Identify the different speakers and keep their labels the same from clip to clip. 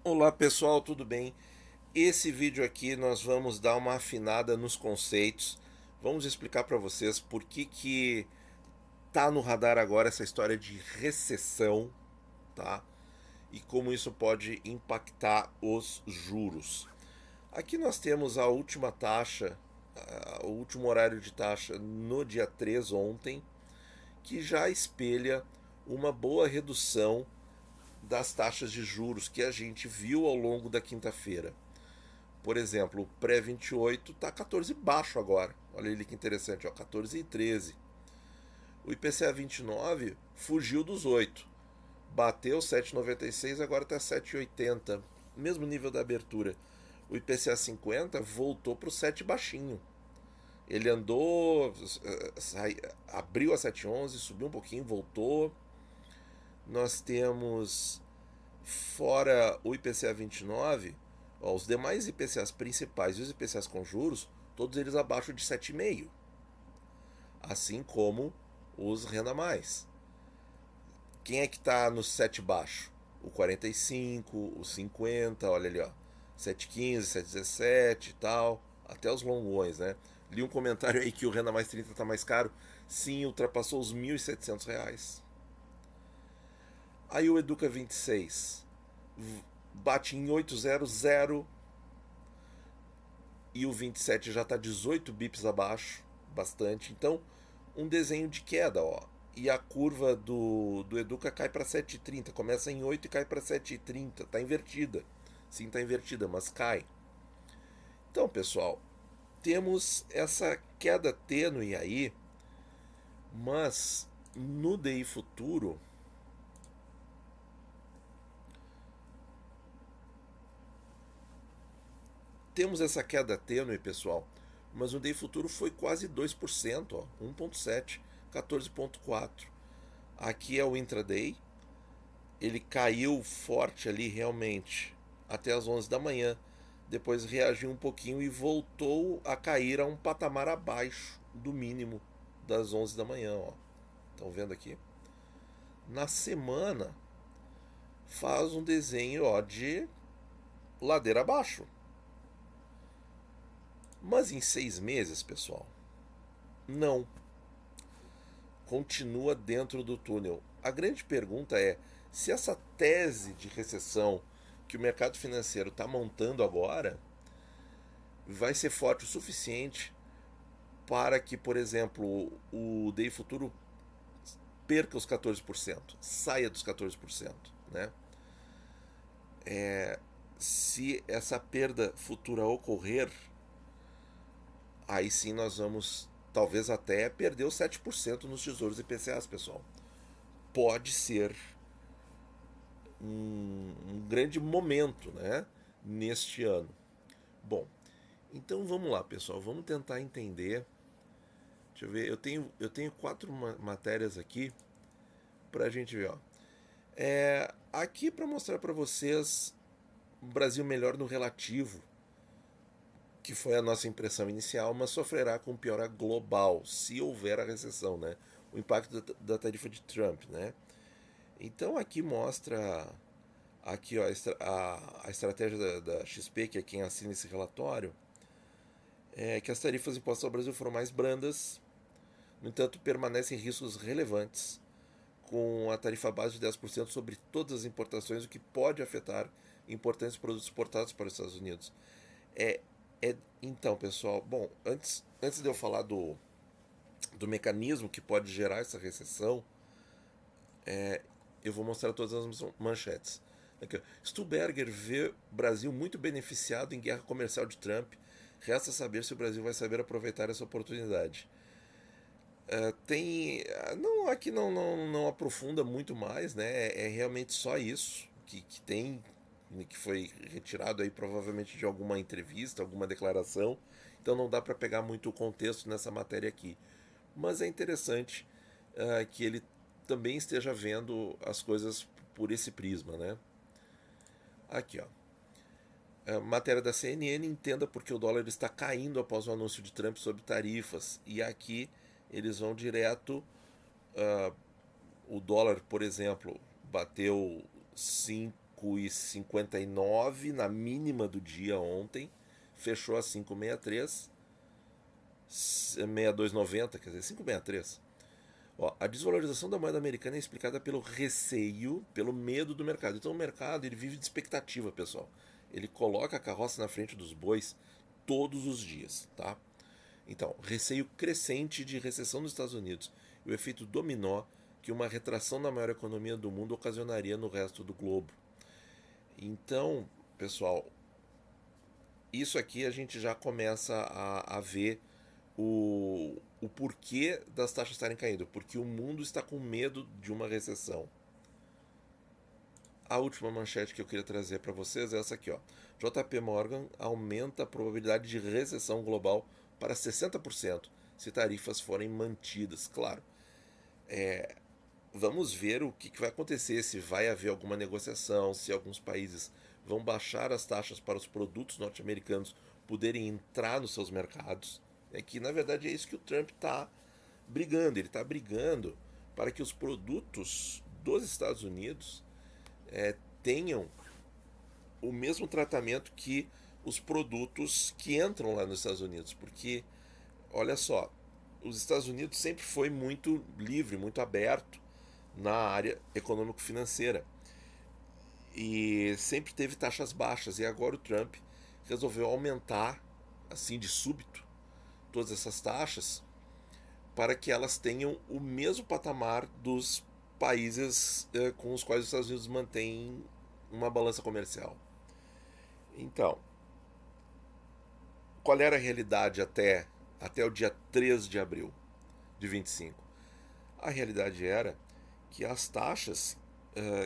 Speaker 1: Olá pessoal, tudo bem? Esse vídeo aqui nós vamos dar uma afinada nos conceitos. Vamos explicar para vocês por que tá no radar agora essa história de recessão, tá? E como isso pode impactar os juros. Aqui nós temos a última taxa, o último horário de taxa no dia 3 ontem, que já espelha uma boa redução das taxas de juros que a gente viu ao longo da quinta-feira. Por exemplo, o pré-28 está 14 baixo agora. Olha ele que interessante, ó, 14 e 13. O IPCA 29 fugiu dos 8. Bateu 7,96, agora está 7,80. Mesmo nível da abertura. O IPCA 50 voltou para o 7 baixinho. Ele andou, abriu a 7,11, subiu um pouquinho, voltou. Nós temos, fora o IPCA 29, ó, os demais IPCAs principais e os IPCAs com juros, todos eles abaixo de 7,5, assim como os renda mais. Quem é que está no 7 baixo? O 45, o 50, olha ali, ó, 7,15, 7,17 e tal, até os longões, né? Li um comentário aí que o renda mais 30 está mais caro. Sim, ultrapassou os R$ 1.700. Aí o Educa 26 bate em 800 e o 27 já está 18 bips abaixo, bastante. Então, um desenho de queda, ó. E a curva do Educa cai para 7,30, começa em 8 e cai para 7,30, tá invertida. Sim, tá invertida, mas cai. Então, pessoal, temos essa queda tênue aí, mas no DI futuro temos essa queda tênue, pessoal, mas o DI futuro foi quase 2%, ó, 1,7, 14,4. Aqui é o intraday, ele caiu forte ali realmente até as 11 da manhã, depois reagiu um pouquinho e voltou a cair a um patamar abaixo do mínimo das 11 da manhã, ó. Estão vendo aqui? Na semana faz um desenho, ó, de ladeira abaixo. Mas em 6 meses, pessoal, não. Continua dentro do túnel. A grande pergunta é se essa tese de recessão que o mercado financeiro está montando agora vai ser forte o suficiente para que, por exemplo, o DI futuro perca os 14%, saia dos 14%, né? Se essa perda futura ocorrer, aí sim nós vamos talvez até perder os 7% nos tesouros IPCAs, pessoal. Pode ser um grande momento, né, neste ano. Bom, então vamos lá, pessoal, vamos tentar entender. Deixa eu ver, eu tenho quatro matérias aqui para a gente ver. Ó. Aqui para mostrar para vocês o Brasil melhor no relativo, que foi a nossa impressão inicial, mas sofrerá com piora global se houver a recessão, né? O impacto da tarifa de Trump, né? Então aqui mostra aqui ó, a estratégia da XP, que é quem assina esse relatório, é que as tarifas impostas ao Brasil foram mais brandas, no entanto permanecem riscos relevantes, com a tarifa base de 10% sobre todas as importações, o que pode afetar importantes produtos exportados para os Estados Unidos. É, então, pessoal, bom, antes de eu falar do mecanismo que pode gerar essa recessão, eu vou mostrar todas as manchetes. Aqui, Stuberger vê Brasil muito beneficiado em guerra comercial de Trump. Resta saber se o Brasil vai saber aproveitar essa oportunidade. Tem. Não, aqui não aprofunda muito mais, né? É realmente só isso que tem, que foi retirado aí provavelmente de alguma entrevista, alguma declaração. Então não dá para pegar muito o contexto nessa matéria aqui. Mas é interessante que ele também esteja vendo as coisas por esse prisma, né? Aqui, ó. Matéria da CNN, entenda porque o dólar está caindo após o anúncio de Trump sobre tarifas. E aqui eles vão direto. O dólar, por exemplo, bateu 5,59 na mínima do dia ontem, fechou a 5,63, 62,90, quer dizer, 5,63. Ó, a desvalorização da moeda americana é explicada pelo receio, pelo medo do mercado. Então o mercado ele vive de expectativa, pessoal. Ele coloca a carroça na frente dos bois todos os dias, tá? Então, receio crescente de recessão nos Estados Unidos e o efeito dominó que uma retração na maior economia do mundo ocasionaria no resto do globo. Então, pessoal, isso aqui a gente já começa a ver o porquê das taxas estarem caindo, porque o mundo está com medo de uma recessão. A última manchete que eu queria trazer para vocês é essa aqui, ó. JP Morgan aumenta a probabilidade de recessão global para 60% se tarifas forem mantidas. Claro, vamos ver o que vai acontecer, se vai haver alguma negociação, se alguns países vão baixar as taxas para os produtos norte-americanos poderem entrar nos seus mercados. É que na verdade é isso que o Trump está brigando. Ele está brigando para que os produtos dos Estados Unidos tenham o mesmo tratamento que os produtos que entram lá nos Estados Unidos. Porque, olha só, os Estados Unidos sempre foi muito livre, muito aberto na área econômico-financeira. E sempre teve taxas baixas. E agora o Trump resolveu aumentar, assim de súbito, todas essas taxas para que elas tenham o mesmo patamar dos países com os quais os Estados Unidos mantêm uma balança comercial. Então, qual era a realidade até o dia 3 de abril de 25? A realidade era que as taxas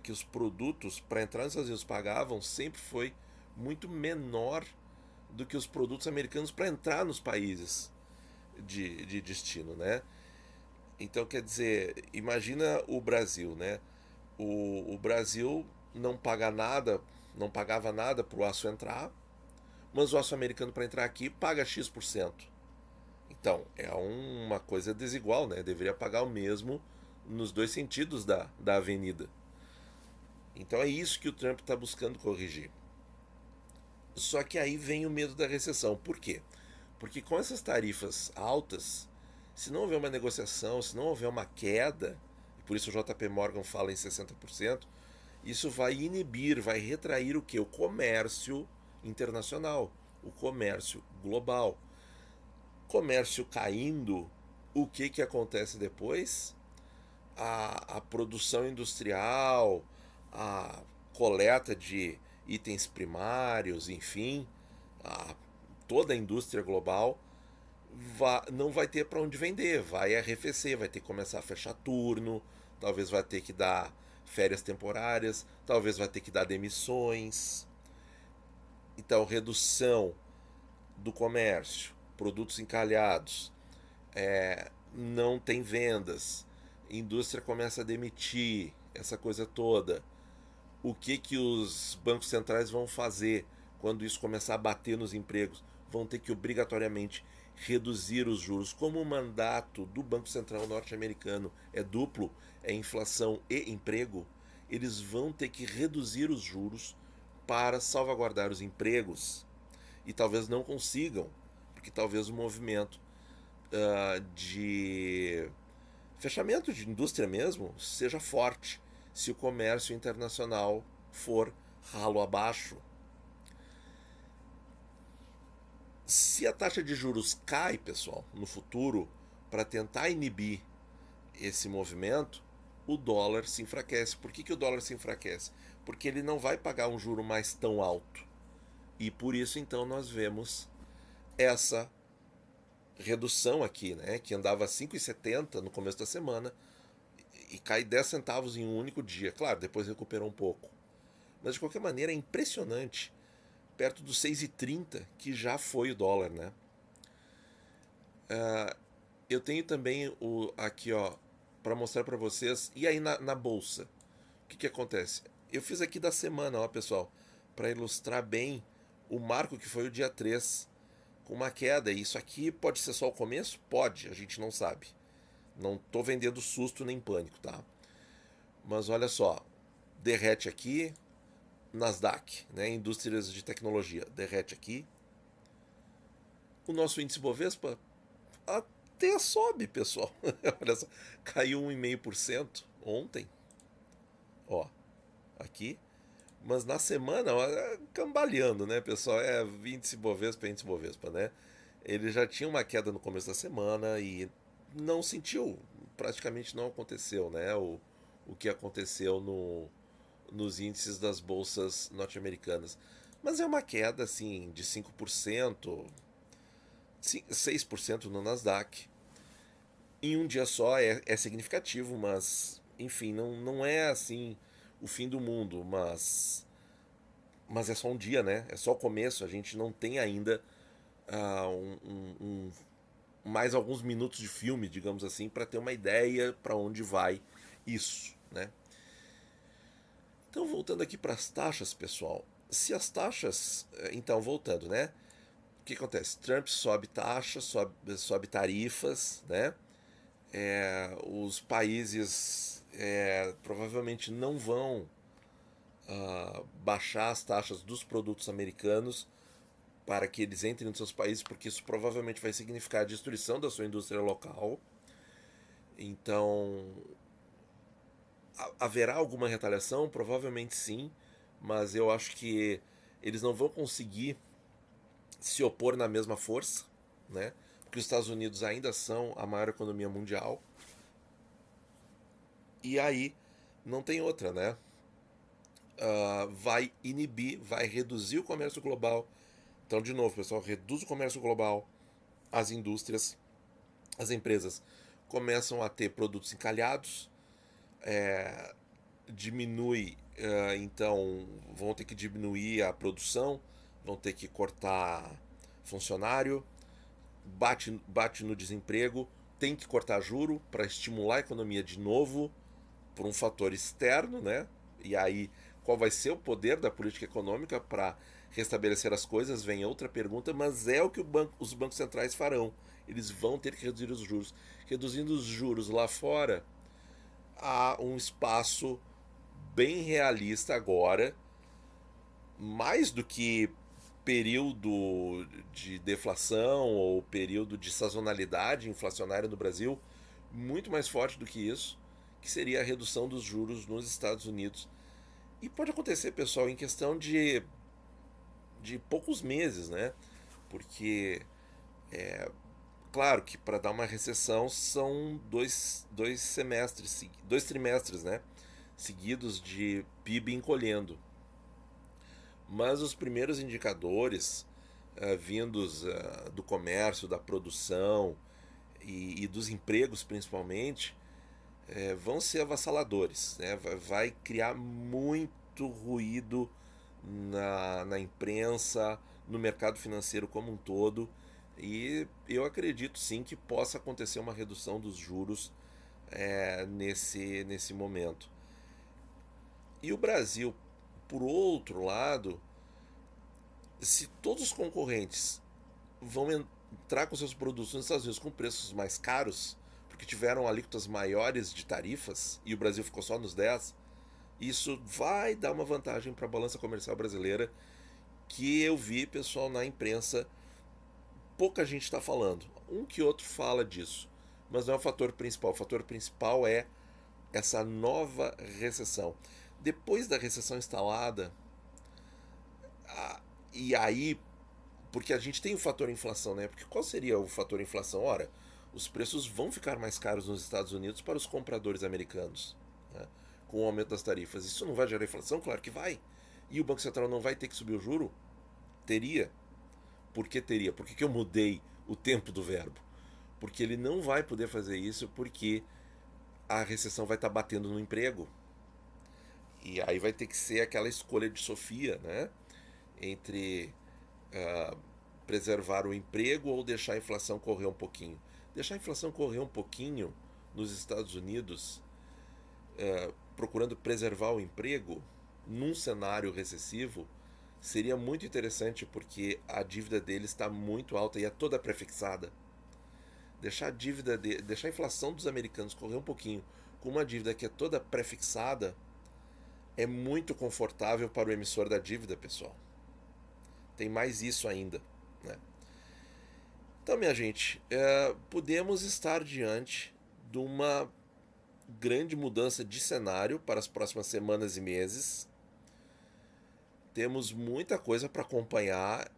Speaker 1: que os produtos para entrar nos Estados Unidos pagavam sempre foi muito menor do que os produtos americanos para entrar nos países de destino, né? Então, quer dizer, imagina o Brasil, né? O Brasil não paga nada, não pagava nada para o aço entrar, mas o aço americano para entrar aqui paga X%. Então, é uma coisa desigual, né? Deveria pagar o mesmo nos dois sentidos da avenida. Então é isso que o Trump está buscando corrigir. Só que aí vem o medo da recessão. Por quê? Porque com essas tarifas altas, se não houver uma negociação, se não houver uma queda, e por isso o JP Morgan fala em 60%, isso vai inibir, vai retrair o quê? O comércio internacional, o comércio global. Comércio caindo, o que acontece depois? A produção industrial, a coleta de itens primários, enfim, toda a indústria global não vai ter para onde vender, vai arrefecer, vai ter que começar a fechar turno, talvez vai ter que dar férias temporárias, talvez vai ter que dar demissões. Então, redução do comércio, produtos encalhados, não tem vendas, indústria começa a demitir, essa coisa toda. O que os bancos centrais vão fazer quando isso começar a bater nos empregos? Vão ter que obrigatoriamente reduzir os juros. Como o mandato do Banco Central norte-americano é duplo, é inflação e emprego, eles vão ter que reduzir os juros para salvaguardar os empregos. E talvez não consigam, porque talvez o movimento de fechamento de indústria mesmo seja forte se o comércio internacional for ralo abaixo. Se a taxa de juros cai, pessoal, no futuro, para tentar inibir esse movimento, o dólar se enfraquece. Por que o dólar se enfraquece? Porque ele não vai pagar um juro mais tão alto. E por isso, então, nós vemos essa redução aqui, né, que andava a 5,70 no começo da semana e cai 10 centavos em um único dia. Claro, depois recuperou um pouco. Mas de qualquer maneira é impressionante, perto dos 6,30 que já foi o dólar, né? Eu tenho também aqui, ó, para mostrar para vocês. E aí na bolsa, o que acontece? Eu fiz aqui da semana, ó, pessoal, para ilustrar bem o marco que foi o dia 3, com uma queda. E isso aqui pode ser só o começo? Pode, a gente não sabe. Não tô vendendo susto nem pânico, tá? Mas olha só, derrete aqui, Nasdaq, né, indústrias de tecnologia, derrete aqui. O nosso índice Bovespa até sobe, pessoal. Olha só, caiu 1,5% ontem. Ó, aqui. Mas na semana, ó, cambaleando, né, pessoal? É índice Bovespa, né? Ele já tinha uma queda no começo da semana e não sentiu, praticamente não aconteceu, né? O que aconteceu nos índices das bolsas norte-americanas. Mas é uma queda, assim, de 5%, 6% no Nasdaq. Em um dia só é significativo, mas, enfim, não é, assim, o fim do mundo, mas é só um dia, né? É só o começo, a gente não tem ainda mais alguns minutos de filme, digamos assim, para ter uma ideia para onde vai isso, né? Então, voltando aqui para as taxas, pessoal. Se as taxas. Então, voltando, né? O que acontece? Trump sobe taxas, sobe tarifas, né? Os países provavelmente não vão baixar as taxas dos produtos americanos para que eles entrem nos seus países, porque isso provavelmente vai significar a destruição da sua indústria local. Então, haverá alguma retaliação? Provavelmente sim, mas eu acho que eles não vão conseguir se opor na mesma força, né? Porque os Estados Unidos ainda são a maior economia mundial. E aí não tem outra, né? Vai inibir, vai reduzir o comércio global. Então, de novo, pessoal, reduz o comércio global, as indústrias, as empresas começam a ter produtos encalhados, diminui, então vão ter que diminuir a produção, vão ter que cortar funcionário, bate no desemprego, tem que cortar juro para estimular a economia de novo por um fator externo, né? E aí, qual vai ser o poder da política econômica para restabelecer as coisas? Vem outra pergunta, mas é o que os bancos centrais farão. Eles vão ter que reduzir os juros. Reduzindo os juros lá fora, há um espaço bem realista agora, mais do que período de deflação ou período de sazonalidade inflacionária no Brasil, muito mais forte do que isso, que seria a redução dos juros nos Estados Unidos. E pode acontecer, pessoal, em questão de poucos meses, né? Porque, claro que para dar uma recessão são dois semestres, 2 trimestres, né? Seguidos de PIB encolhendo. Mas os primeiros indicadores vindos do comércio, da produção e dos empregos principalmente, vão ser avassaladores, né? Vai criar muito ruído na imprensa, no mercado financeiro como um todo, e eu acredito sim que possa acontecer uma redução dos juros nesse momento. E o Brasil, por outro lado, se todos os concorrentes vão entrar com seus produtos nos Estados Unidos com preços mais caros, porque tiveram alíquotas maiores de tarifas e o Brasil ficou só nos 10, isso vai dar uma vantagem para a balança comercial brasileira, que eu vi, pessoal, na imprensa, pouca gente está falando. Um que outro fala disso, mas não é o fator principal. O fator principal é essa nova recessão. Depois da recessão instalada, e aí, porque a gente tem o fator inflação, né? Porque qual seria o fator inflação? Ora, os preços vão ficar mais caros nos Estados Unidos para os compradores americanos, né? Com o aumento das tarifas. Isso não vai gerar inflação? Claro que vai. E o Banco Central não vai ter que subir o juro? Teria. Por que teria? Por que eu mudei o tempo do verbo? Porque ele não vai poder fazer isso porque a recessão vai estar batendo no emprego. E aí vai ter que ser aquela escolha de Sofia, né? Entre preservar o emprego ou deixar a inflação correr um pouquinho. Deixar a inflação correr um pouquinho nos Estados Unidos, procurando preservar o emprego num cenário recessivo, seria muito interessante porque a dívida deles está muito alta e é toda prefixada. Deixar a inflação dos americanos correr um pouquinho com uma dívida que é toda prefixada é muito confortável para o emissor da dívida, pessoal. Tem mais isso ainda, né? Então, minha gente, podemos estar diante de uma grande mudança de cenário para as próximas semanas e meses. Temos muita coisa para acompanhar.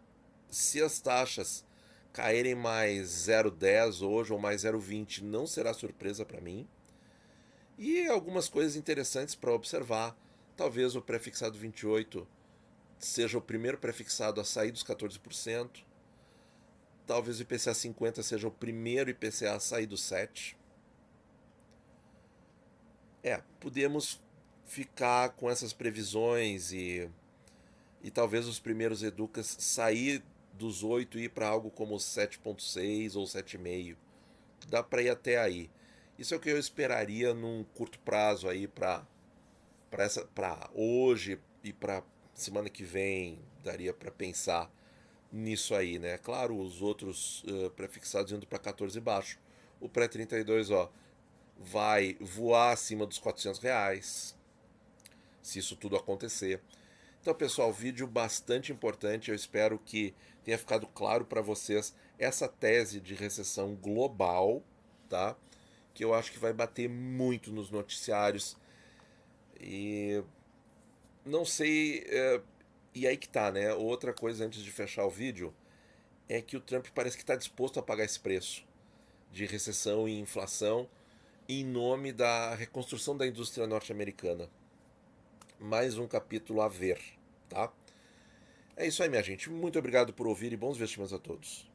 Speaker 1: Se as taxas caírem mais 0,10 hoje ou mais 0,20, não será surpresa para mim. E algumas coisas interessantes para observar. Talvez o prefixado 28 seja o primeiro prefixado a sair dos 14%. Talvez o IPCA 50 seja o primeiro IPCA a sair do 7%. Podemos ficar com essas previsões e talvez os primeiros Educas sair dos 8 e ir para algo como 7,6 ou 7,5. Dá para ir até aí. Isso é o que eu esperaria num curto prazo aí para hoje e para semana que vem. Daria para pensar nisso aí, né? Claro, os outros prefixados indo para 14 e baixo. O pré-32, vai voar acima dos R$ 400, se isso tudo acontecer. Então, pessoal, vídeo bastante importante. Eu espero que tenha ficado claro para vocês essa tese de recessão global, tá? Que eu acho que vai bater muito nos noticiários. E não sei. E aí que tá, né? Outra coisa antes de fechar o vídeo é que o Trump parece que está disposto a pagar esse preço de recessão e inflação em nome da reconstrução da indústria norte-americana. Mais um capítulo a ver, tá? É isso aí, minha gente. Muito obrigado por ouvir e bons investimentos a todos.